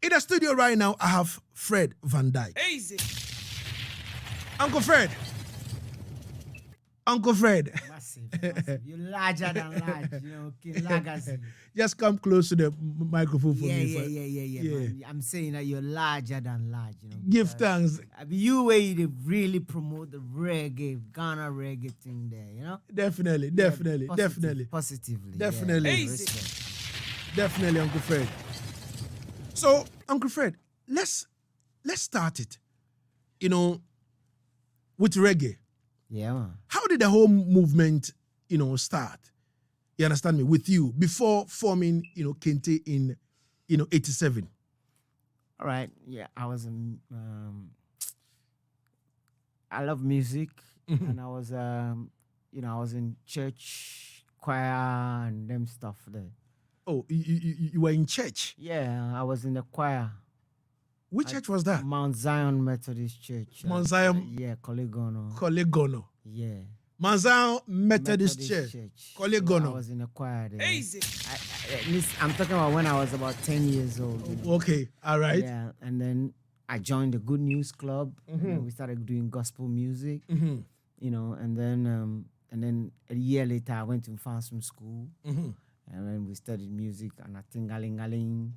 In the studio right now, I have Fred Van Dyke. Easy. Uncle Fred. Uncle Fred. Massive. You're larger than large, King Legacy. Just come close to the microphone for me. Yeah, man. I'm saying that you're larger than large, Give thanks. I mean, you way to really promote the reggae, Ghana reggae thing there, Definitely. Positively. Definitely. Yeah, Easy. respect. Definitely, Uncle Fred. So, Uncle Fred, let's start it. With reggae. Yeah, man. How did the whole movement, start? You understand me? With you before forming, Kente in, 87. All right. Yeah, I was I love music, and I was I was in church choir and them stuff there. Oh, you were in church. Yeah, I was in the choir. Which church was that? Mount Zion Methodist Church. Mount Zion. Yeah, Kolegono. Kolegono. Yeah. Mount Zion Methodist Church. Kolegono. So I was in the choir there. Easy. I'm talking about when I was about 10 years old. Okay, all right. Yeah, and then I joined the Good News Club. And we started doing gospel music. And then a year later I went to Fansum School. And then we studied music and I think galing.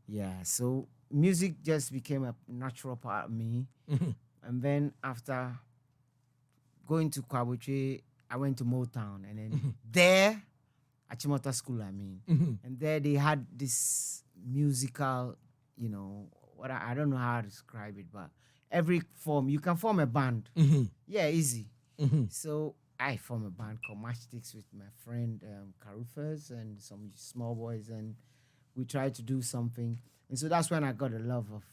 Yeah, so music just became a natural part of me. And then after going to Kwabuche, I went to Motown. And then there, Achimota School, and there they had this musical, what I don't know how to describe it, but every form, you can form a band. Yeah, easy. So I formed a band called Matchsticks with my friend Carufers and some small boys, and we tried to do something. And so that's when I got a love of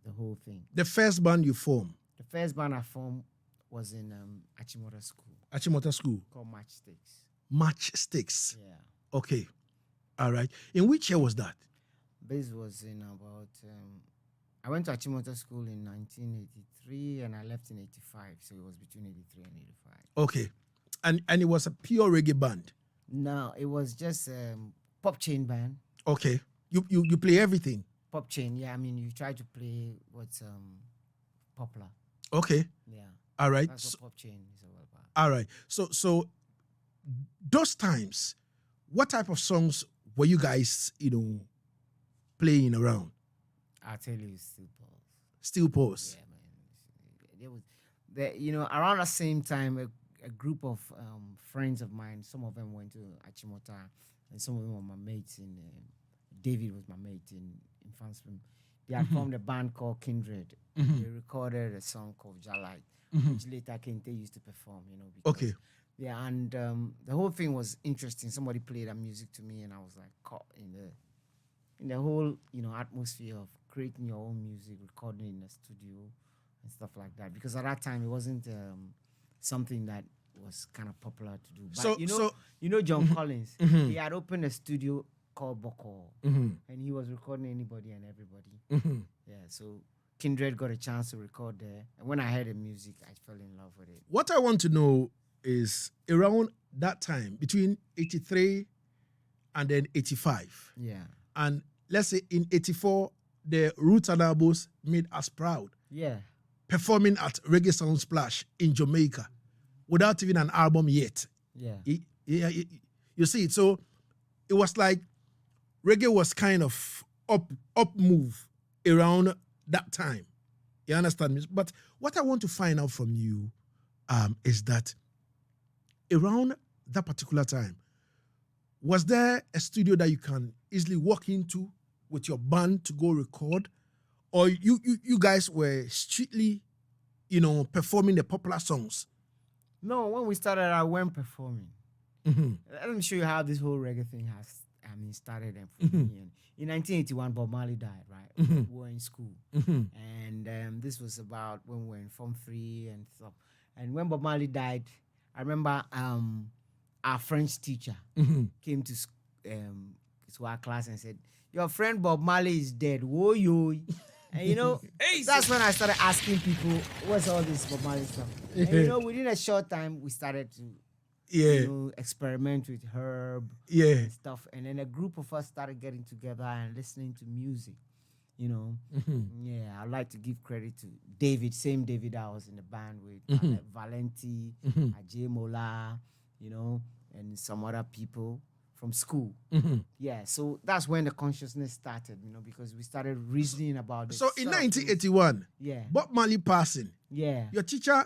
the whole thing. The first band you formed? The first band I formed was in Achimota School. Achimota School? Called Matchsticks. Matchsticks? Yeah. Okay. All right. In which year was that? This was in about... I went to Achimota School in 1983 and I left in 85. So it was between 83 and 85. Okay. And it was a pure reggae band? No, it was just pop chain band. Okay. You play everything? Pop chain, yeah. I mean, you try to play what's popular. Okay. Yeah. All right. That's what pop chain is all about. All right. So those times, what type of songs were you guys, playing around? I'll tell you, Steel Pulse. Steel Pulse. Yeah, man. There was, around the same time, a group of friends of mine, some of them went to Achimota, and some of them were my mates in... David was my mate in Fansum. They had formed a band called Kindred. They recorded a song called Jalite, which later Kente used to perform, Okay. Yeah, and the whole thing was interesting. Somebody played that music to me, and I was like caught in the whole, atmosphere of creating your own music, recording in a studio and stuff like that. Because at that time, it wasn't something that was kind of popular to do. But John Collins, he had opened a studio called Boko, and he was recording anybody and everybody. Yeah, so Kindred got a chance to record there, and when I heard the music, I fell in love with it. What I want to know is around that time, between 83 and then 85. Yeah. And let's say in 84, the Roots and Abos made us proud. Yeah. Performing at Reggae Sound Splash in Jamaica without even an album yet. Yeah. You see it. So it was like reggae was kind of up move around that time. You understand me? But what I want to find out from you is that around that particular time, was there a studio that you can easily walk into with your band to go record? Or you guys were strictly, performing the popular songs? No, when we started, I went performing. Let me show you how this whole reggae thing started. And in 1981, Bob Marley died, right? We were in school. And this was about when we were in Form 3 and stuff. And when Bob Marley died, I remember our French teacher came to our class and said, "Your friend Bob Marley is dead. Whoa, yo." And that's when I started asking people, what's all this Bob Marley stuff? And within a short time, we started to experiment with herb and stuff. And then a group of us started getting together and listening to music. You know, yeah, I'd like to give credit to David, same David I was in the band with, Valenti, Ajay Mola, you know, and some other people from school. Yeah, so that's when the consciousness started, you know, because we started reasoning about it. So in 1981, yeah, Bob Marley passing, yeah, your teacher,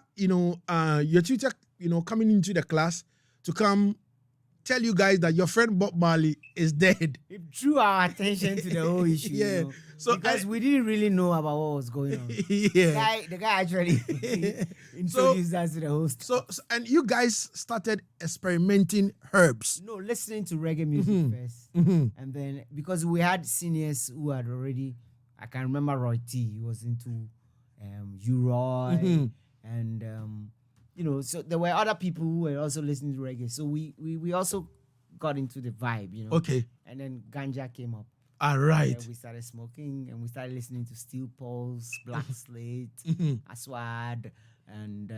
coming into the class to come tell you guys that your friend Bob Marley is dead. it drew our attention to the whole issue. Yeah. You know, So because we didn't really know about what was going on. Yeah. The guy actually introduced us to the whole stuff. So and you guys started experimenting herbs. No, listening to reggae music first. And then, because we had seniors who had already, I can remember Roy T, he was into U-Roy, and, you know, so there were other people who were also listening to reggae. So we also got into the vibe, you know. Okay. And then ganja came up. All right. We started smoking, and we started listening to Steel Pulse, Black Slate, Aswad, and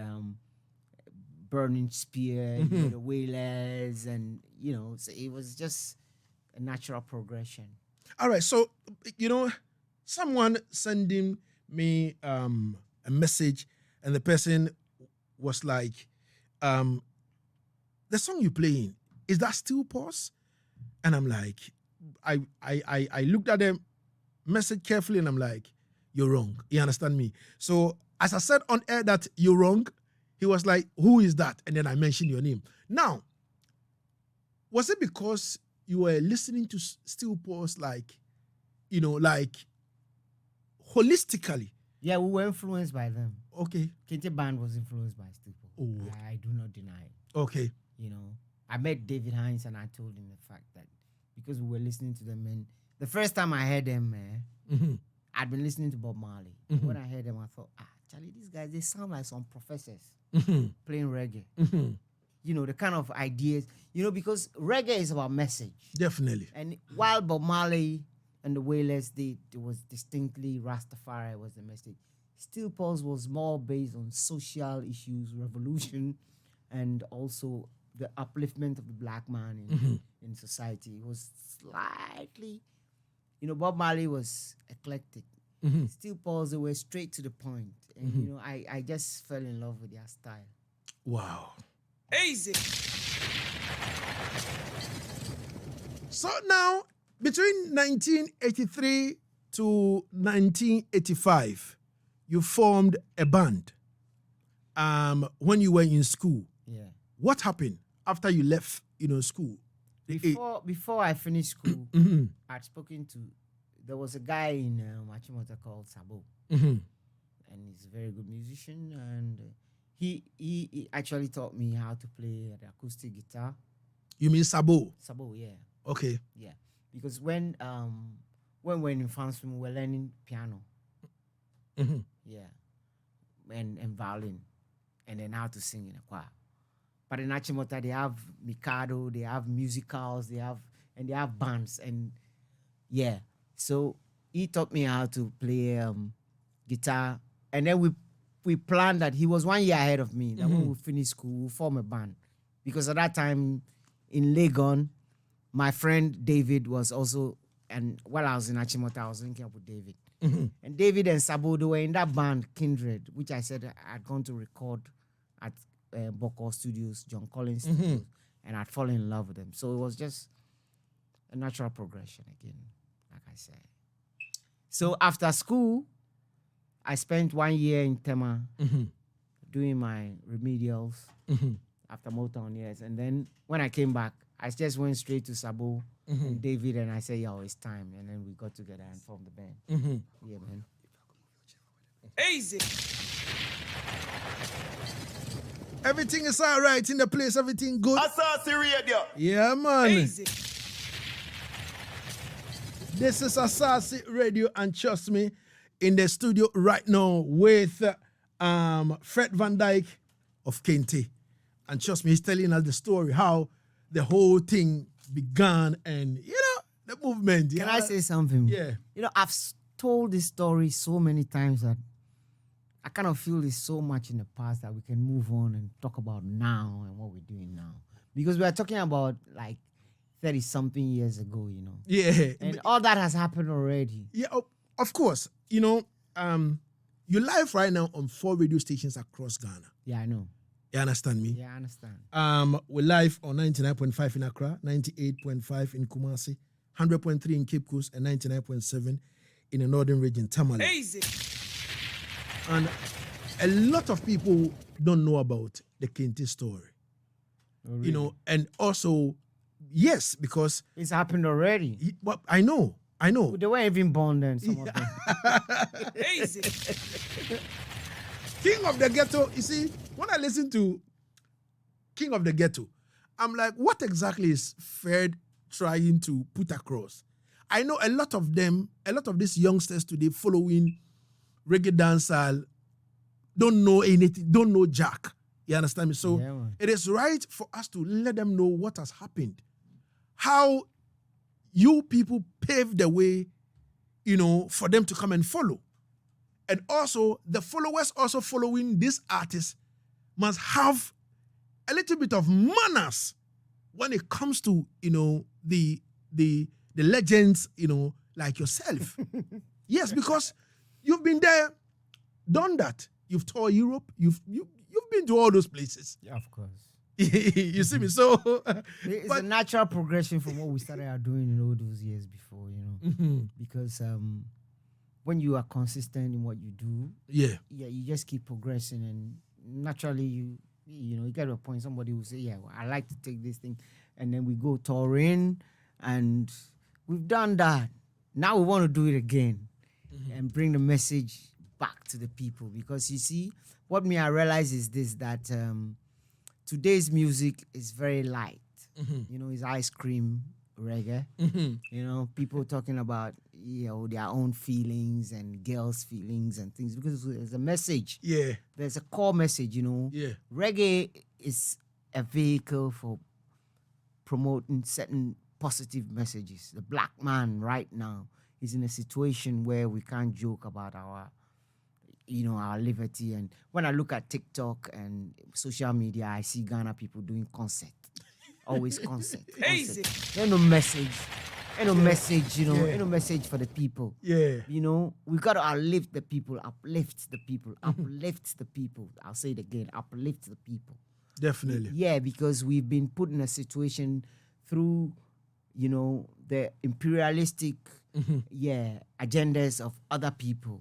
Burning Spear, you know, the Wailers, and, you know, so it was just a natural progression. All right. So, you know, someone sending me a message, and the person was like, the song you're playing, is that Steel Pulse? And I'm like, I looked at the message carefully, and I'm like, you're wrong. You understand me? So as I said on air that you're wrong, he was like, who is that? And then I mentioned your name. Now, was it because you were listening to Steel Pulse like, you know, like holistically? Yeah, we were influenced by them. Okay. Kente band was influenced by Steel Pulse. Oh. I do not deny it. Okay. You know, I met David Hines, and I told him the fact that because we were listening to them, and the first time I heard them, I'd been listening to Bob Marley. When I heard them, I thought, Charlie, these guys, they sound like some professors playing reggae. You know, the kind of ideas, you know, because reggae is about message. Definitely. And while Bob Marley and the Wailers, it was distinctly Rastafari was the message. Steel Pulse was more based on social issues, revolution, and also the upliftment of the black man in society. It was slightly, you know, Bob Marley was eclectic. Steel Pulse, they were straight to the point. And, you know, I just fell in love with their style. Wow. Easy. So now, between 1983 to 1985, you formed a band when you were in school. Yeah. What happened after you left, you know, school? Before I finished school, I'd spoken to, there was a guy in Achimota called Sabo. And he's a very good musician, and he actually taught me how to play the acoustic guitar. You mean Sabo? Sabo, yeah. Okay. Yeah. Because when we're in Fansum, we were learning piano. Yeah. And violin. And then how to sing in a choir. But in Achimota, they have Mikado, they have musicals, they have bands, and yeah. So he taught me how to play guitar, and then we planned that he was 1 year ahead of me. That when we finish school, we'll form a band, because at that time in Legon, my friend David was also, and while I was in Achimota, I was linking up with David, and David and Sabo, they were in that band Kindred, which I said I'd gone to record at Boko Studios, John Collins Studios, and I'd fallen in love with them. So it was just a natural progression again, like I said. So after school, I spent 1 year in Tema doing my remedials after Motown years. And then when I came back, I just went straight to Sabo and David, and I said, yo, it's time. And then we got together and formed the band. Yeah, man. Easy. Everything is all right in the place. Everything good. Asaase Radio. Yeah, man. Easy. This is Asaase Radio, and trust me, in the studio right now with Fred Van Dyke of Kente. And trust me, he's telling us the story, how the whole thing began, and, you know, the movement. Can I say something? Yeah. You know, I've told this story so many times that I kind of feel there's so much in the past that we can move on and talk about now and what we're doing now. Because we are talking about like 30-something years ago, you know. Yeah. And all that has happened already. Yeah. of course, you live right now on 4 radio stations across Ghana. Yeah, I know. You understand me? Yeah, I understand. We're live on 99.5 in Accra, 98.5 in Kumasi, 100.3 in Cape Coast, and 99.7 in the northern region, Tamale. Easy. And a lot of people don't know about the Kente story. Oh, really? And also, yes, because It's happened already. well, I know. They weren't even born then, some of them. Easy. King of the Ghetto, you see, when I listen to King of the Ghetto, I'm like, what exactly is Fred trying to put across? I know a lot of these youngsters today following reggae dancehall don't know anything, don't know Jack. You understand me? So Yeah, man. it is right for us to let them know what has happened. How you people paved the way, for them to come and follow. And also, the followers also following this artist must have a little bit of manners when it comes to, the legends, like yourself. Yes, because you've been there, done that. You've toured Europe. You've been to all those places. Yeah, of course. You see me? So It's a natural progression from what we started doing in all those years before, because when you are consistent in what you do, you just keep progressing, and naturally you get to a point somebody will say, well, I like to take this thing, and then we go touring, and we've done that. Now we want to do it again and bring the message back to the people, because you see, what I realize is this, that today's music is very light. It's ice cream reggae. People talking about their own feelings and girls' feelings and things, because there's a message. Yeah. There's a core message. Yeah. Reggae is a vehicle for promoting certain positive messages. The black man right now is in a situation where we can't joke about our liberty. And when I look at TikTok and social media, I see Ghana people doing concert. Always concert. Easy. Ain't no message. Ain't no message, ain't no message for the people. Yeah. We got to uplift the people, uplift the people, uplift the people. I'll say it again, uplift the people. Definitely. Yeah, because we've been put in a situation through, the imperialistic agendas of other people,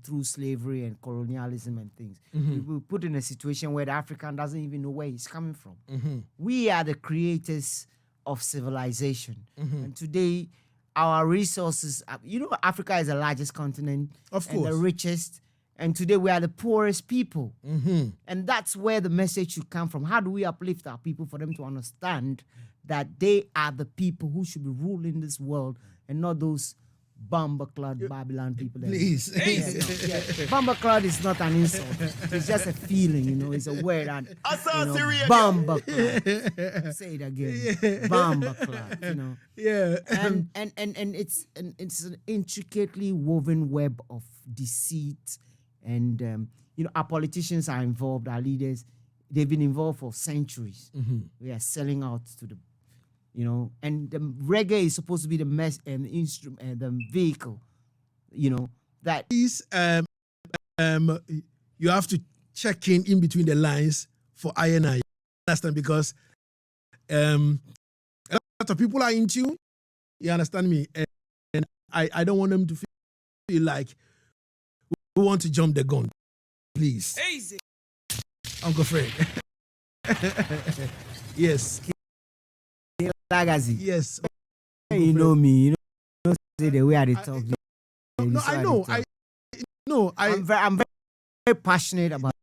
through slavery and colonialism and things. We were put in a situation where the African doesn't even know where he's coming from. We are the creators of civilization. And today, our resources, Africa is the largest continent, of course, and the richest. And today we are the poorest people. And that's where the message should come from. How do we uplift our people for them to understand that they are the people who should be ruling this world and not those bomber-clad Babylon people? Please. Bomber-clad is not an insult. It's just a feeling, it's a word. And, Asaase, bomber-clad. Say it again. Bomber-clad, Yeah. And it's an intricately woven web of deceit. And, our politicians are involved, our leaders. They've been involved for centuries. We are selling out to the and the reggae is supposed to be the instrument and the vehicle, that Please, you have to check in between the lines for I. Understand? Because a lot of people are in tune. You understand me? And I don't want them to feel like we want to jump the gun. Please. Easy. Uncle Fred. Yes. legacy. Yes. You know me. You know say the way I talk. No, I know. I'm very passionate about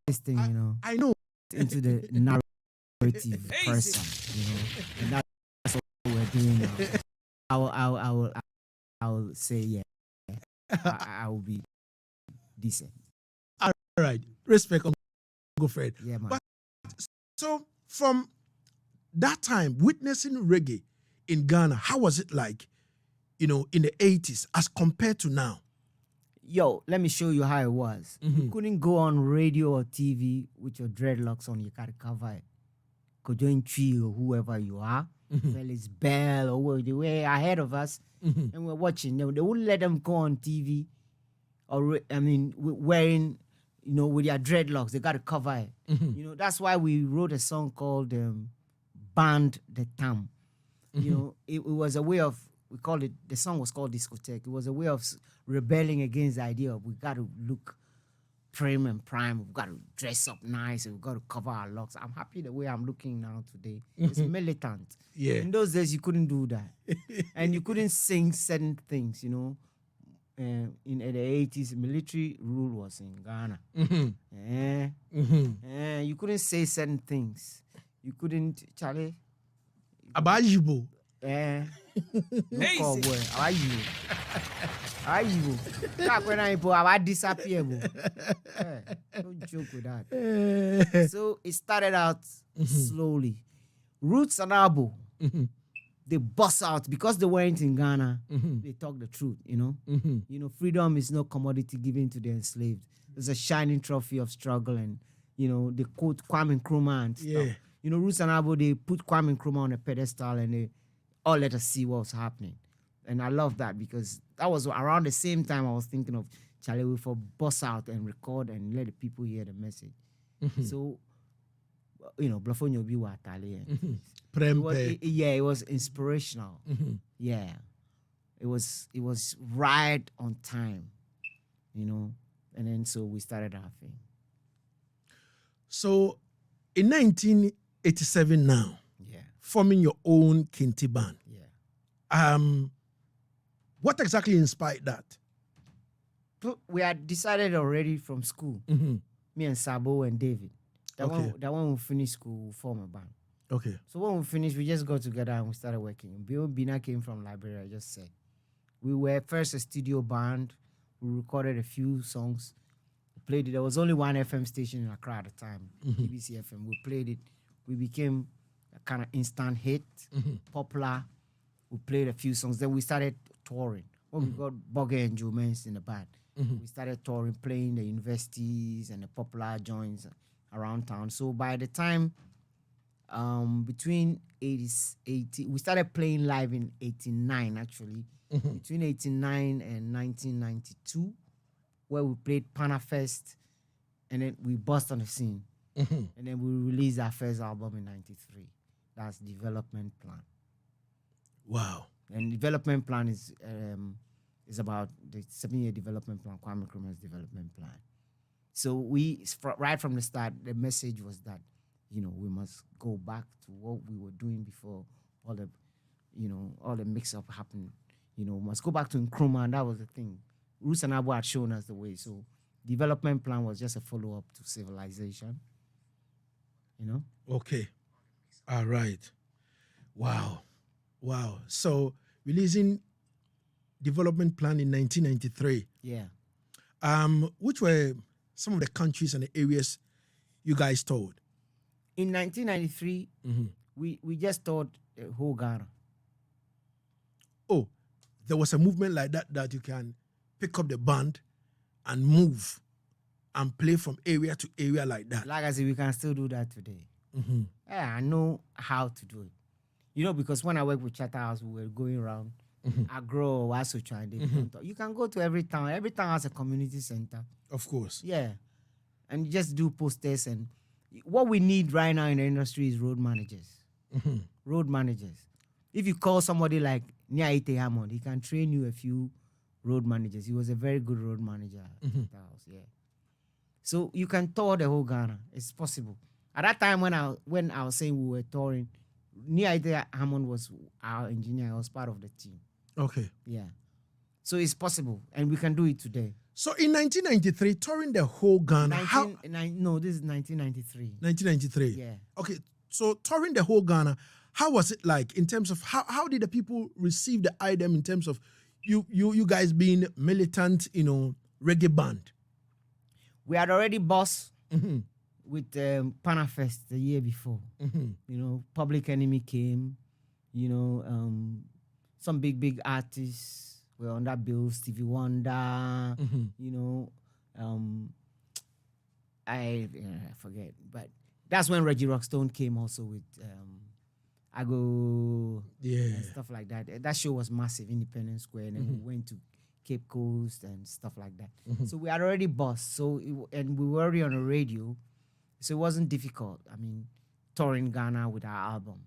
this thing. I know. Into the narrative person. And that's what we're doing now. I will say yeah. I will be decent. All right. Respect, Uncle Fred. Yeah, man. But so from that time, witnessing reggae in Ghana, how was it like, in the 80s as compared to now? Yo, let me show you how it was. You couldn't go on radio or TV with your dreadlocks on. You gotta cover it. Go join Tree or whoever you are. Felix Bell, or they were ahead of us, and we're watching. They wouldn't let them go on TV, or wearing, with their dreadlocks. They got to cover it. That's why we wrote a song called "Band the Tam." It was a way of, we called it. The song was called Discotheque. It was a way of rebelling against the idea of we got to look prim and prime. We've got to dress up nice. We've got to cover our locks. I'm happy the way I'm looking now today. It's militant. Yeah. In those days, you couldn't do that. And you couldn't sing certain things, in the 80s, military rule was in Ghana. You couldn't say certain things. You couldn't, Charlie. Abajibo. No call boy. How are you? Back when I disappear, don't joke with that. So it started out slowly. Roots and Abo, they bust out because they weren't in Ghana. They talk the truth, freedom is no commodity given to the enslaved. It's a shining trophy of struggle, and they quote Kwame Nkrumah and stuff. Roots and Abo, they put Kwame Nkrumah on a pedestal and they all let us see what was happening. And I love that because that was around the same time I was thinking of Charlie we for bust out and record and let the people hear the message. So, Blafonyo Biwa Italian. It was inspirational. Yeah. It was right on time, and then so we started our thing. So in 1987 now, forming your own Kente band. What exactly inspired that? We had decided already from school, me and Sabo and David, that when we finish school, we'll form a band. Okay. So when we finished, we just got together and we started working. Bill Bina came from Liberia, I just said. We were first a studio band. We recorded a few songs. We played it. There was only one FM station in Accra at the time, BBC FM. We played it. We became a kind of instant hit, popular. We played a few songs. Then we started touring. When we got Bogger and Joe Mens in the band, we started touring, playing the universities and the popular joints around town. So by the time between 80s, we started playing live in 89 actually. Between 89 and 1992, where we played Panafest, and then we burst on the scene. And then we released our first album in 93. That's Development Plan. Wow. And Development Plan is about the 7-year development plan, Kwame Nkrumah's development plan. So right from the start, the message was that, we must go back to what we were doing before all the mix-up happened. We must go back to Nkrumah, and that was the thing. Roots and Abo had shown us the way. So development plan was just a follow-up to Civilization. Okay. All right. Wow. So releasing Development Plan in 1993. Yeah. Which were some of the countries and the areas you guys toured? In 1993, we just toured the whole Ghana. Oh, there was a movement like that you can pick up the band and move and play from area to area like that. Like I said, we can still do that today. Yeah, I know how to do it. Because when I worked with Charterhouse, we were going around Accra or Asaase, and you can go to every town. Every town has a community center. Of course. Yeah. And you just do posters. And what we need right now in the industry is road managers. Road managers. If you call somebody like Nia Hammond, he can train you a few road managers. He was a very good road manager at Charterhouse, yeah. So you can tour the whole Ghana. It's possible. At that time when I was saying we were touring, Nia Hammond was our engineer. I was part of the team. Okay. Yeah. So it's possible, and we can do it today. So in 1993, touring the whole Ghana, No, this is 1993. 1993? Yeah. Okay, so touring the whole Ghana, how was it like in terms of, how did the people receive the item in terms of you guys being militant, reggae band? We had already bossed with Panafest the year before. Public Enemy came, some big artists were on that bill, Stevie Wonder, I forget, but that's when Reggie Rockstone came also with I Go Yeah. and stuff like that. That show was massive, Independence Square, and then we went to Cape Coast and stuff like that. So we had already bossed. And we were already on the radio, so it wasn't difficult. I mean, touring Ghana with our album,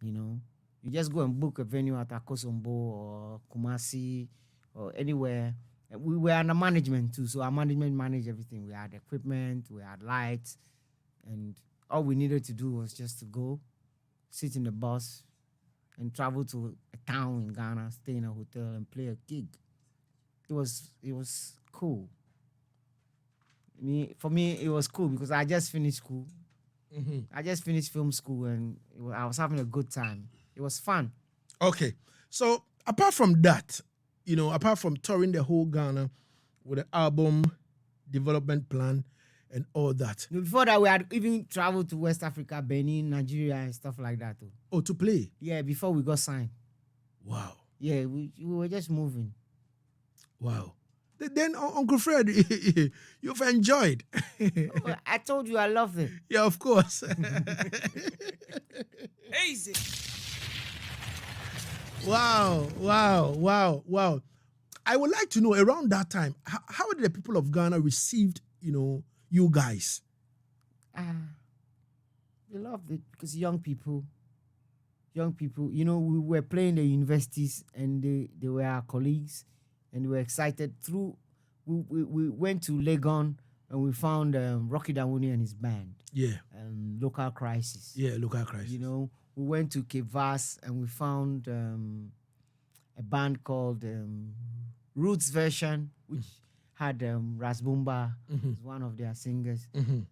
you know. You just go and book a venue at Akosombo or Kumasi or anywhere. And we were under management too, so our management managed everything. We had equipment, we had lights, and all we needed to do was just to go, sit in the bus, and travel to a town in Ghana, stay in a hotel, and play a gig. It was cool. For me, it was cool because I just finished school. I just finished film school, and I was having a good time. It was fun. Okay. So apart from that, apart from touring the whole Ghana with the album development plan and all that. Before that, we had even traveled to West Africa, Benin, Nigeria, and stuff like that too. Oh, to play? Yeah, before we got signed. Wow. Yeah, we were just moving. Wow. Then, Uncle Fred, you've enjoyed. I told you I love it. Yeah, of course. Easy. Wow. I would like to know, around that time, how did the people of Ghana received, you guys? They loved it because young people, we were playing the universities, and they were our colleagues, and we were excited. We went to Legon, and we found Rocky Dawuni and his band. Yeah. Local Crisis. Yeah, Local Crisis. We went to Cape Vast, and we found a band called Roots Version, which had Rasbumba as one of their singers.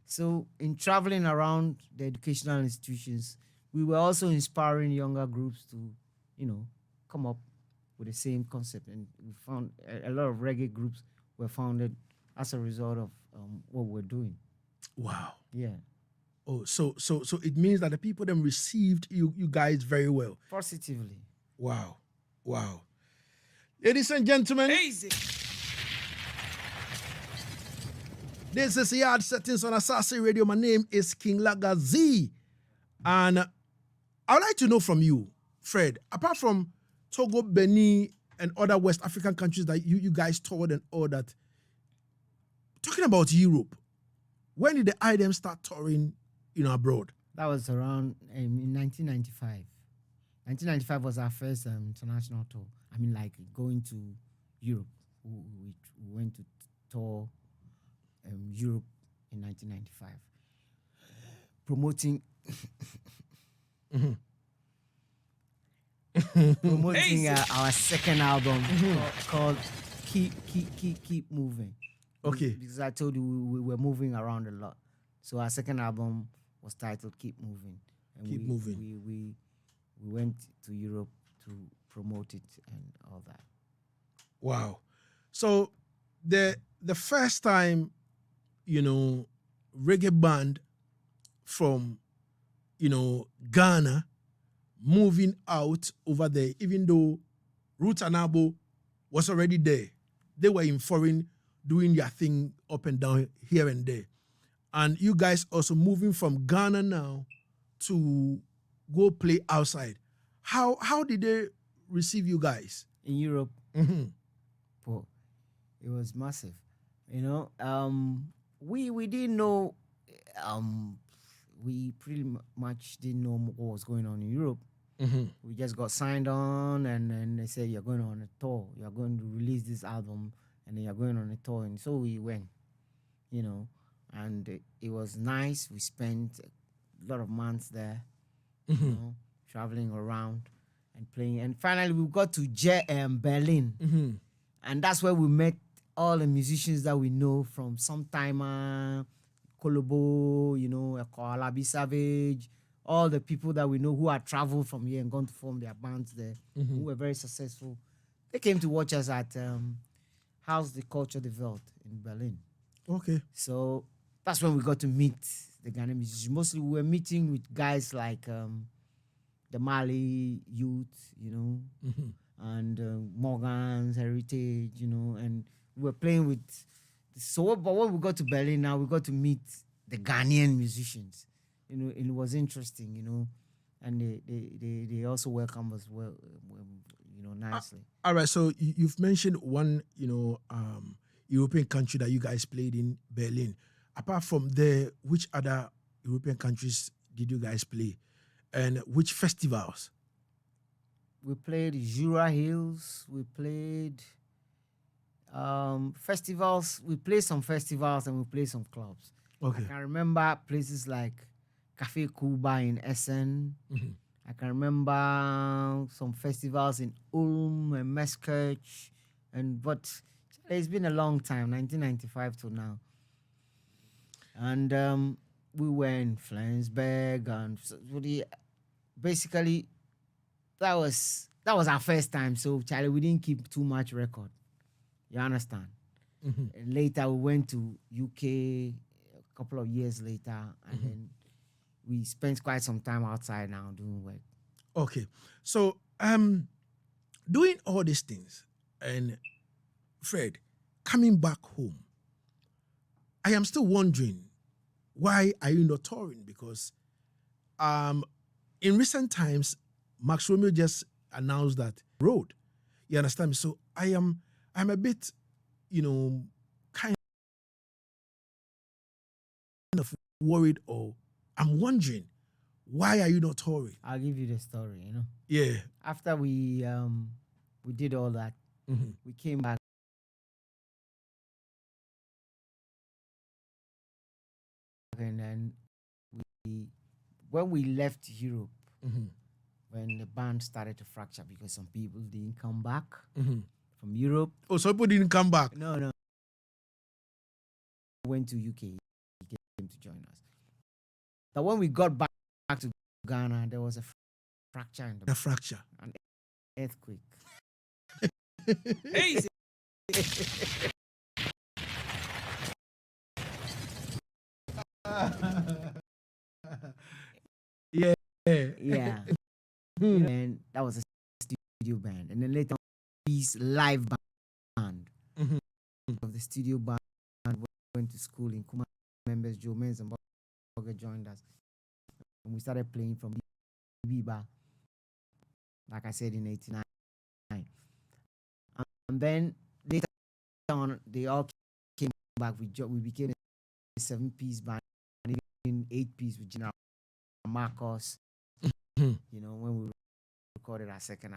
So in traveling around the educational institutions, we were also inspiring younger groups to, come up with the same concept. And we found a lot of reggae groups were founded as a result of what we're doing. Wow. Yeah. Oh, so it means that the people then received you guys very well. Positively. Wow. Ladies and gentlemen, Easy. this is Yaad Settingz on Asaase Radio. My name is King Lagazi. And I'd like to know from you, Fred, apart from Togo, Benin, and other West African countries that you guys toured and all that, talking about Europe, when did the item start touring, abroad? That was around in 1995. 1995 was our first international tour. I mean, like going to Europe. We went to tour Europe in 1995, promoting our second album called Keep Moving. Okay. Because I told you we were moving around a lot, so our second album was titled Keep Moving. And Keep Moving. We went to Europe to promote it and all that. Wow. So the first time, reggae band from, Ghana moving out over there, even though Roots and Abo was already there. They were in foreign doing their thing up and down here and there. And you guys also moving from Ghana now to go play outside. How did they receive you guys? In Europe, well, it was massive. We didn't know, we pretty much didn't know what was going on in Europe. We just got signed on, and then they said, you're going on a tour. You're going to release this album, and then you're going on a tour. And so we went, and it was nice. We spent a lot of months there, traveling around and playing. And finally, we got to Berlin. And that's where we met all the musicians that we know from Sometime, Kolobo, Alabi Savage, all the people that we know who had traveled from here and gone to form their bands there, who were very successful. They came to watch us at House the Culture Developed in Berlin. Okay. So that's when we got to meet the Ghanaian musicians. Mostly we were meeting with guys like the Mali youth, and Morgan's Heritage, and we were playing with. But when we got to Berlin now, we got to meet the Ghanaian musicians. It was interesting, and they also welcome us well, nicely. All right, so you've mentioned one, European country that you guys played in, Berlin. Apart from there, which other European countries did you guys play, and which festivals? We played Jura Hills. We played festivals. We played some festivals and we played some clubs. Okay. I can remember places like Cafe Cuba in Essen. Mhm. I can remember some festivals in Ulm and Meskirch, but it's been a long time, 1995 to now. And we were in Flensburg, and basically that was our first time. So Charlie, we didn't keep too much record. You understand? Mhm. And later we went to UK a couple of years later, and then we spent quite some time outside now doing work. Okay, so doing all these things, and Fred coming back home, I am still wondering, why are you not touring? Because in recent times, Max Romeo just announced that road. You understand me? So I'm a bit, kind of worried, or I'm wondering, why are you not touring? I'll give you the story. Yeah. After we did all that, Mhm. we came back, and then when we left Europe, Mhm. when the band started to fracture because some people didn't come back Mhm. from Europe. Oh, so people didn't come back. No. Went to UK. He came to join us. But when we got back to Ghana, there was a fracture in A fracture. an earthquake. Easy. Yeah. Yeah. And that was a studio band. And then later on, this live band Mhm. of the studio band went to school in Kumasi. Members Joe Menz and Bogger joined us. And we started playing from Biba, like I said, in 89. And then later on, they all came back. We became a 7-piece band, and even 8-piece with General Marcos, Mhm. when we recorded our second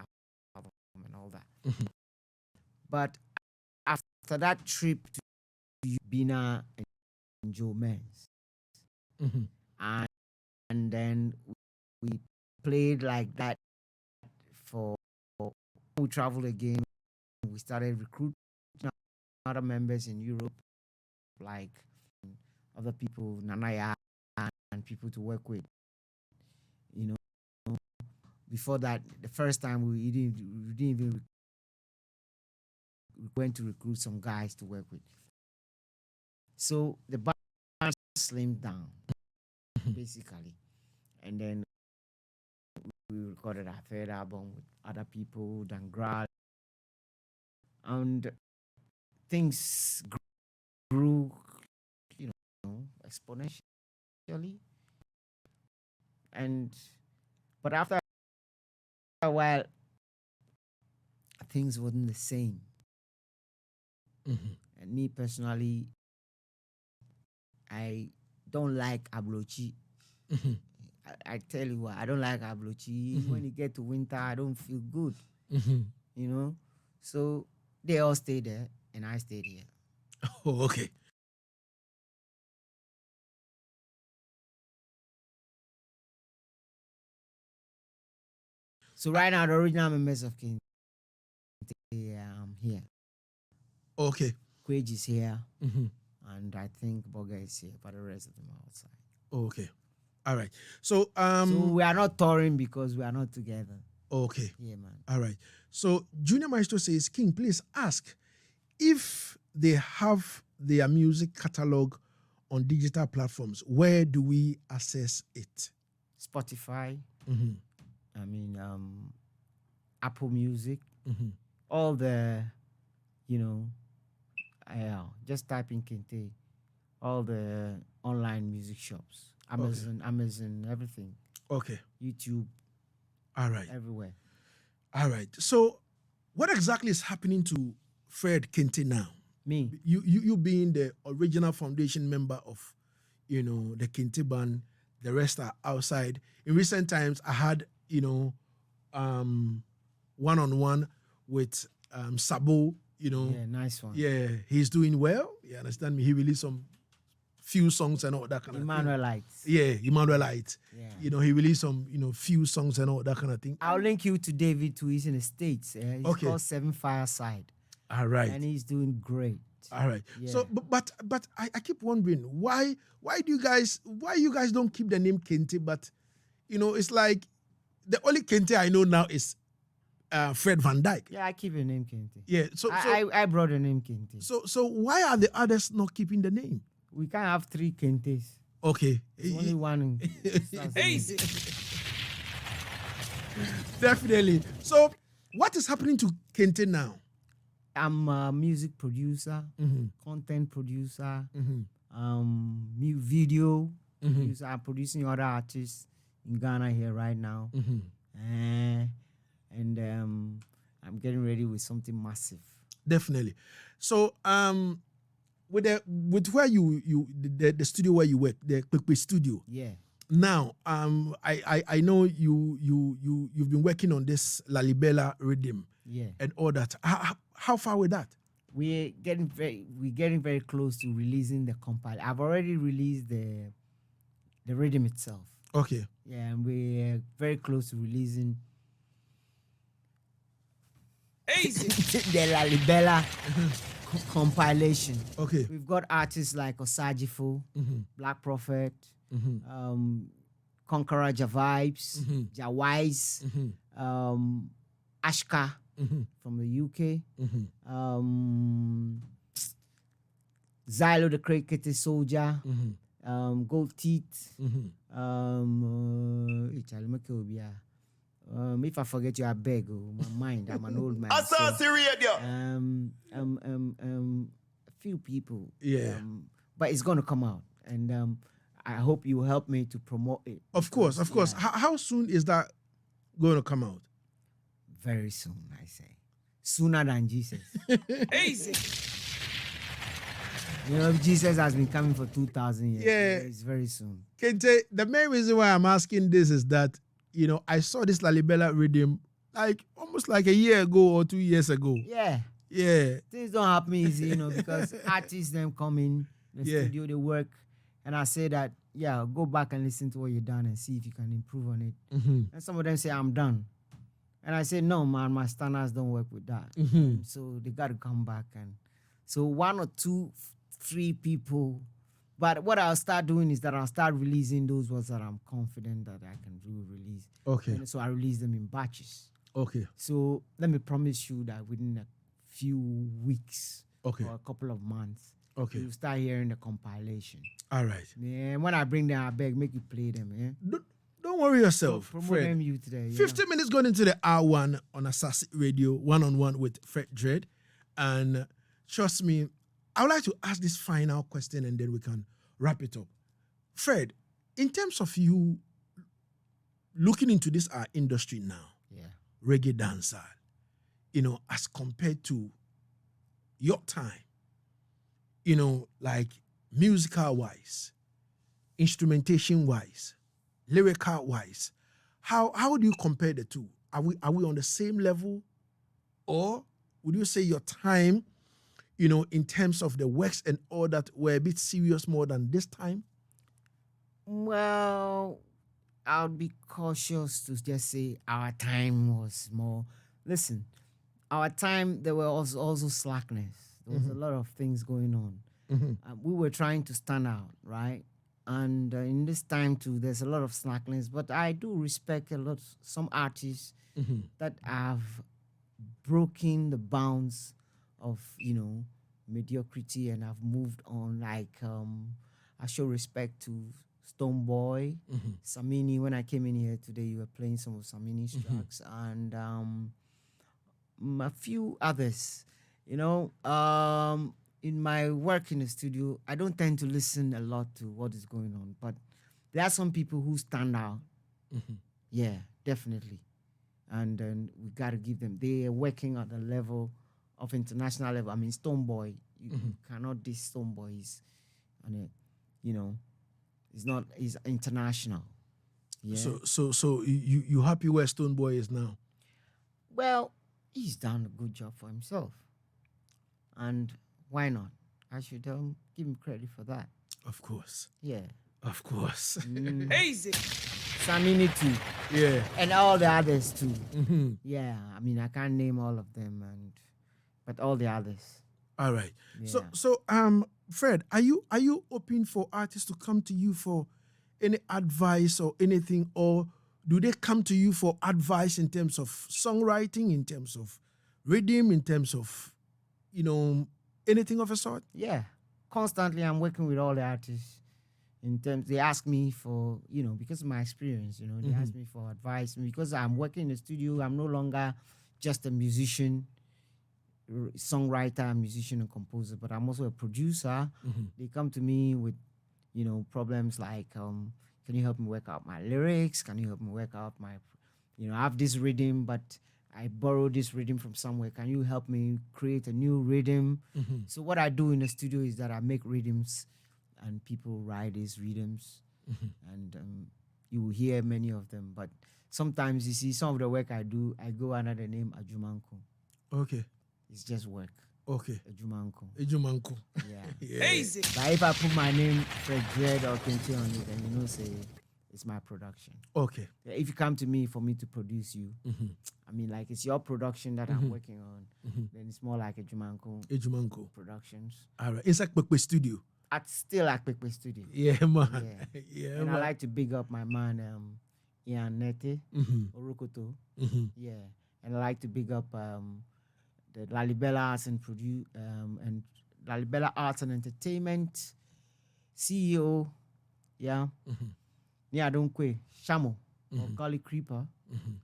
album and all that. Mhm. But after that trip to Bina and Joe Menz, Mhm. and then we played like that for, we traveled again. We started recruiting other members in Europe, like other people, Nanaya, and people to work with. Before that, the first time we didn't even we went to recruit some guys to work with. So the band slimmed down, basically. And then we recorded our third album with other people, Dangral. And things grew, exponentially. But after a while, things wasn't the same. Mhm. And me personally, I don't like Ablochi. Mhm. I tell you what, I don't like Ablochi. When you get to winter, I don't feel good, Mhm. So they all stayed there, and I stayed here. Oh, okay. So right now, the original members of Kente, I'm here. Okay. Quage is here, Mhm. and I think Boga is here, but the rest of them are outside. Okay. All right. So So we are not touring because we are not together. okay. Yeah, man. All right. So Junior Maestro says, King, please ask if they have their music catalog on digital platforms, where do we access it? Spotify, Mhm. I mean, Apple Music, Mhm. all the, just type in Kente, all the online music shops, Amazon, everything. Okay. YouTube, All right. everywhere. All right. So, what exactly is happening to Fred Kente now? Me. You being the original foundation member of, the Kente band, the rest are outside. In recent times, I had, one-on-one with Sabo, Yeah, nice one. Yeah, he's doing well. You understand me? He released some few songs and all that kind of thing. Emmanuelites. Yeah, Emmanuelite. Yeah. He released some, few songs and all that kind of thing. I'll link you to David too. He's in the States. He's Okay. called Seven Fireside. All right. And he's doing great. All right. Yeah. So, but I keep wondering why you guys don't keep the name Kente, but it's like the only Kente I know now is Fred Van Dyke. Yeah, I keep the name Kente. Yeah. So I brought the name Kente. so why are the others not keeping the name? We can't have 3 Kentes. Okay. There's only one. Easy. Definitely. So, what is happening to Kente now? I'm a music producer, Mm-hmm. content producer, Mm-hmm. video producer. I'm producing other artists in Ghana here right now. Mm-hmm. And I'm getting ready with something massive. Definitely. So, with where the studio where you work, the Kpekpe studio. Yeah. Now, I know you've been working on this Lalibela rhythm Yeah. and all that. How far with that? We're getting very close to releasing the compile. I've already released the rhythm itself. Okay. Yeah, and we're very close to releasing Easy. the Lalibela compilation. Okay. We've got artists like Osajifo, Black Prophet, Conqueror Javibes, Jawise, Ashka from the UK, Xylo the Cricket Soldier, Gold Teeth. If I forget you, I beg. My mind, I'm an old man. Asaase radio. A few people. Yeah. But it's gonna come out, and I hope you help me to promote it. Of course. Yeah. How soon is that going to come out? Very soon, I say. Sooner than Jesus. Easy. Jesus has been coming for 2,000 years. Yeah. It's very soon. Kente, the main reason why I'm asking this is that, I saw this Lalibela rhythm almost like a year ago or 2 years ago. Yeah. Yeah. Things don't happen easy, because artists them come in the Yeah. studio, they work, and I say that, go back and listen to what you've done and see if you can improve on it. And some of them say, I'm done. And I say, no, man, my standards don't work with that. So they got to come back. And so 1 or 2, 3 people. But what I'll start doing is that I'll start releasing those ones that I'm confident that I can do release. Okay. And so I release them in batches. Okay. So let me promise you that within a few weeks Okay. or a couple of months, Okay. you'll start hearing the compilation. All right. Yeah, when I bring them, I beg, make you play them. Yeah? Don't worry yourself, Promote Fred. them you today. Yeah? 15 minutes going into the R1 on Asaase Radio, one-on-one with Fred Dredd. And trust me, I would like to ask this final question and then we can wrap it up. Fred, in terms of you looking into this our industry now, Yeah. reggae dancer, as compared to your time, like musical-wise, instrumentation-wise, lyrical-wise, how do you compare the two? Are we on the same level? Or would you say your time, in terms of the works and all that, were a bit serious more than this time? Well, I'll be cautious to just say our time was more. Listen, our time, there were also slackness. There was a lot of things going on. We were trying to stand out, right? And in this time too, there's a lot of slackness. But I do respect some artists that have broken the bounds of, mediocrity and have moved on. Like, I show respect to Stoneboy, Samini. When I came in here today, you were playing some of Samini's tracks, and a few others. In my work in the studio, I don't tend to listen a lot to what is going on, but there are some people who stand out Yeah, definitely. And then we got to give them. They are working at the level of international level. I mean, Stoneboy, you cannot diss Stoneboy. And you know, it's not. He's international. Yeah. So you happy where Stone Boy is now? Well, he's done a good job for himself, and why not? I should give him credit for that. Of course. Yeah. Of course. Easy. Samini too, Yeah. and all the others too. Yeah, I mean I can't name all of them, but all the others. All right. Yeah. So Fred, are you open for artists to come to you for any advice or anything, or do they come to you for advice in terms of songwriting, in terms of rhythm, in terms of anything of a sort? Yeah, constantly I'm working with all the artists. In terms, they ask me for because of my experience. They ask me for advice because I'm working in the studio. I'm no longer just a musician, songwriter, musician, and composer, but I'm also a producer. They come to me with problems like, can you help me work out my lyrics? Can you help me work out my, I have this rhythm, but I borrowed this rhythm from somewhere. Can you help me create a new rhythm? So what I do in the studio is that I make rhythms, and people write these rhythms, and you will hear many of them. But sometimes you see some of the work I do, I go under the name Ajumanko. Okay. It's just work. Okay. Ajumanko. Ejumanko. Yeah. Yeah. Easy. But if I put my name Fred Dread or Kente on it, then say it's my production. Okay. If you come to me for me to produce you, I mean, like it's your production that I'm working on, then it's more like Ejumanko Productions. All right. Inside Kwekwe Studio. Still at Pepe Studio. Yeah, man. Yeah. Yeah, And man. I like to big up my man, Ian Nete, Orokoto. Yeah. And I like to big up the Lalibela Arts and Lalibela Arts and Entertainment CEO. Yeah. Niadonkwe Shamo or Gully Creeper.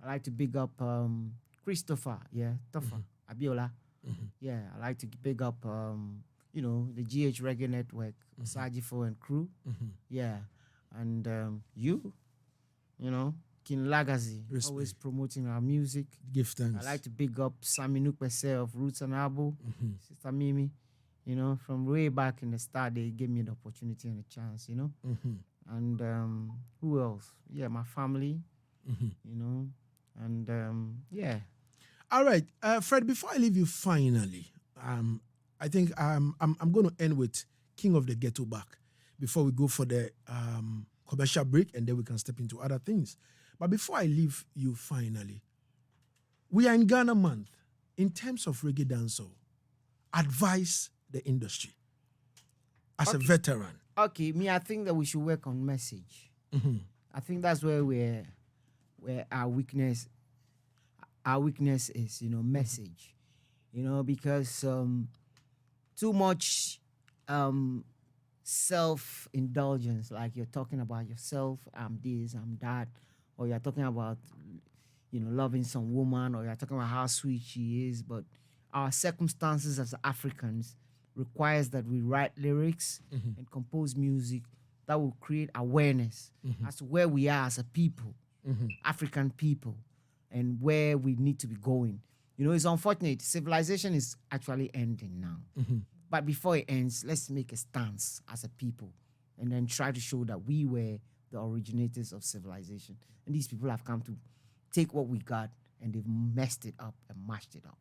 I like to big up Christopher. Yeah. Tofa Abiola. Yeah. I like to big up the GH Reggae Network, Sajifo and crew. Yeah. And King Lagazi, Respect. always promoting our music. Give thanks. I like to big up Sami Nukpese of Roots and Abo, Sister Mimi. From way back in the start, they gave me the opportunity and the chance, And who else? Yeah, my family, and yeah. All right, Fred. Before I leave you, finally, I think I'm going to end with King of the Ghetto back before we go for the commercial break, and then we can step into other things. But before I leave you, finally, we are in Ghana month. In terms of reggae dancehall, advise the industry as a veteran. Okay, I think that we should work on message. I think that's where our weakness is, message. Because too much self-indulgence, like you're talking about yourself, I'm this, I'm that, or you're talking about, loving some woman, or you're talking about how sweet she is, but our circumstances as Africans requires that we write lyrics and compose music that will create awareness as to where we are as a people, African people, and where we need to be going. It's unfortunate. Civilization is actually ending now. But before it ends, let's make a stance as a people and then try to show that we were the originators of civilization. And these people have come to take what we got and they've messed it up and mashed it up.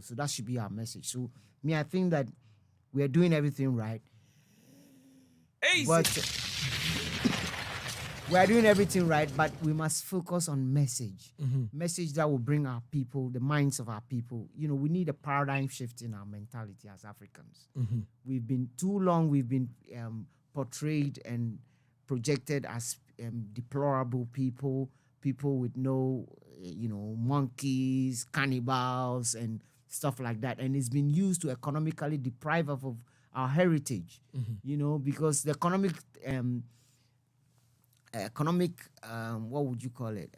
So that should be our message. So, I think that we are doing everything right. Easy. But we are doing everything right, but we must focus on message. Message that will bring our people, the minds of our people. We need a paradigm shift in our mentality as Africans. We've been portrayed and projected as deplorable people with no, monkeys, cannibals, and stuff like that. And it's been used to economically deprive us of our heritage, because the what would you call it?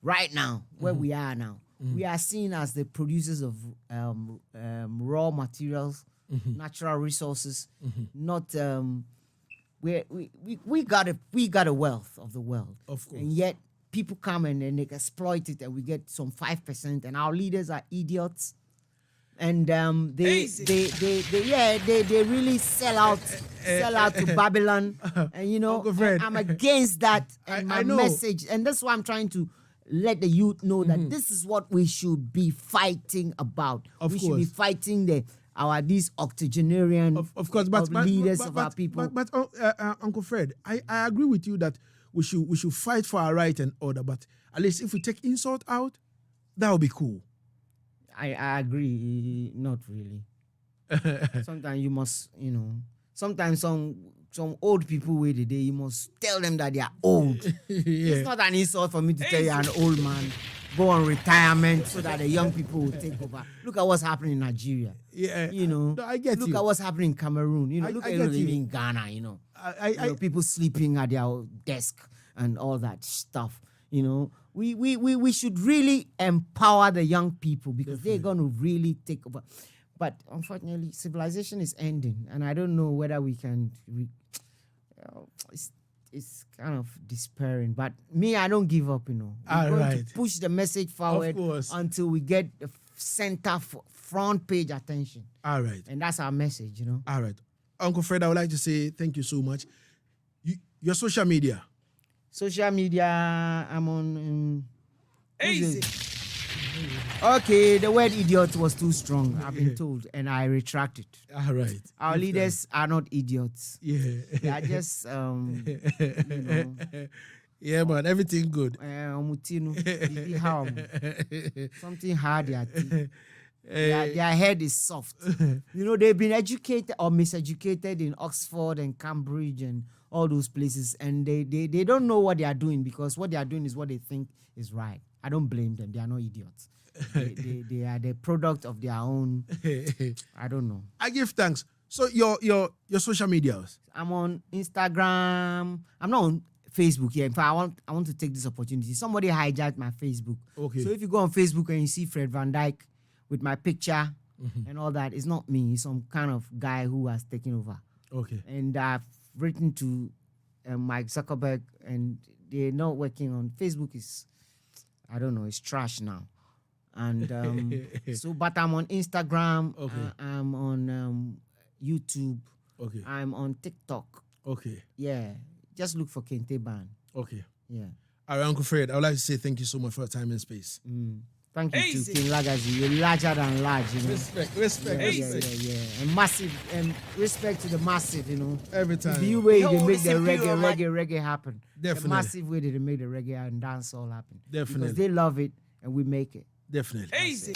Right now, where we are now, we are seen as the producers of raw materials, natural resources, not we got a wealth of the world. Of course. And yet people come and they exploit it, and we get some 5%, and our leaders are idiots. And they really sell out to Babylon. And you know, Uncle Fred. I'm against that. And I my know. message, and that's why I'm trying to let the youth know that this is what we should be fighting about. Of we course. should be fighting these octogenarian Of course, but leaders of our people. But Uncle Fred, I agree with you that we should fight for our right and order. But at least if we take insult out, that would be cool. I agree, not really. Sometimes you must, sometimes some old people wait the day, you must tell them that they are old. Yeah. It's not an insult for me to tell you an old man go on retirement so that the young people will take over. Look at what's happening in Nigeria. Yeah. No, I get look you. at what's happening in Cameroon. Look I at get even you. in Ghana, I people sleeping at their desk and all that stuff. We should really empower the young people because they're going to really take over. But unfortunately, civilization is ending, and I don't know whether we can. It's kind of despairing. But me, I don't give up. We're going to push the message forward until we get the front page attention. All right. And that's our message. All right. Uncle Fred, I would like to say thank you so much. Your social media. Social media, I'm on. Easy. Okay, the word idiot was too strong, I've been told, and I retracted. All right. Our leaders are not idiots. Yeah. They are just, Yeah, man, everything good. Something hard, their head is soft. They've been educated or miseducated in Oxford and Cambridge and all those places, and they don't know what they are doing because what they are doing is what they think is right. I don't blame them. They are not idiots. They are the product of their own. I don't know. I give thanks. So your social medias. I'm on Instagram. I'm not on Facebook here. In fact, I want to take this opportunity. Somebody hijacked my Facebook. Okay. So if you go on Facebook and you see Fred Van Dyke with my picture and all that, it's not me. It's some kind of guy who has taken over. Okay. And I've written to Mike Zuckerberg, and they're not working on Facebook. I don't know, it's trash now. And but I'm on Instagram. Okay. I'm on YouTube. Okay. I'm on TikTok. Okay. Yeah. Just look for Kente Band. Okay. Yeah. All right, Uncle Fred, I would like to say thank you so much for your time and space. Thank you Easy. to King Lagazi. You're larger than large, Respect. Yeah. And massive, and respect to the massive, Every time. The way they make the listen, reggae happen. Definitely. The massive way they make the reggae and dancehall happen. Definitely. Because they love it and we make it. Definitely. Easy.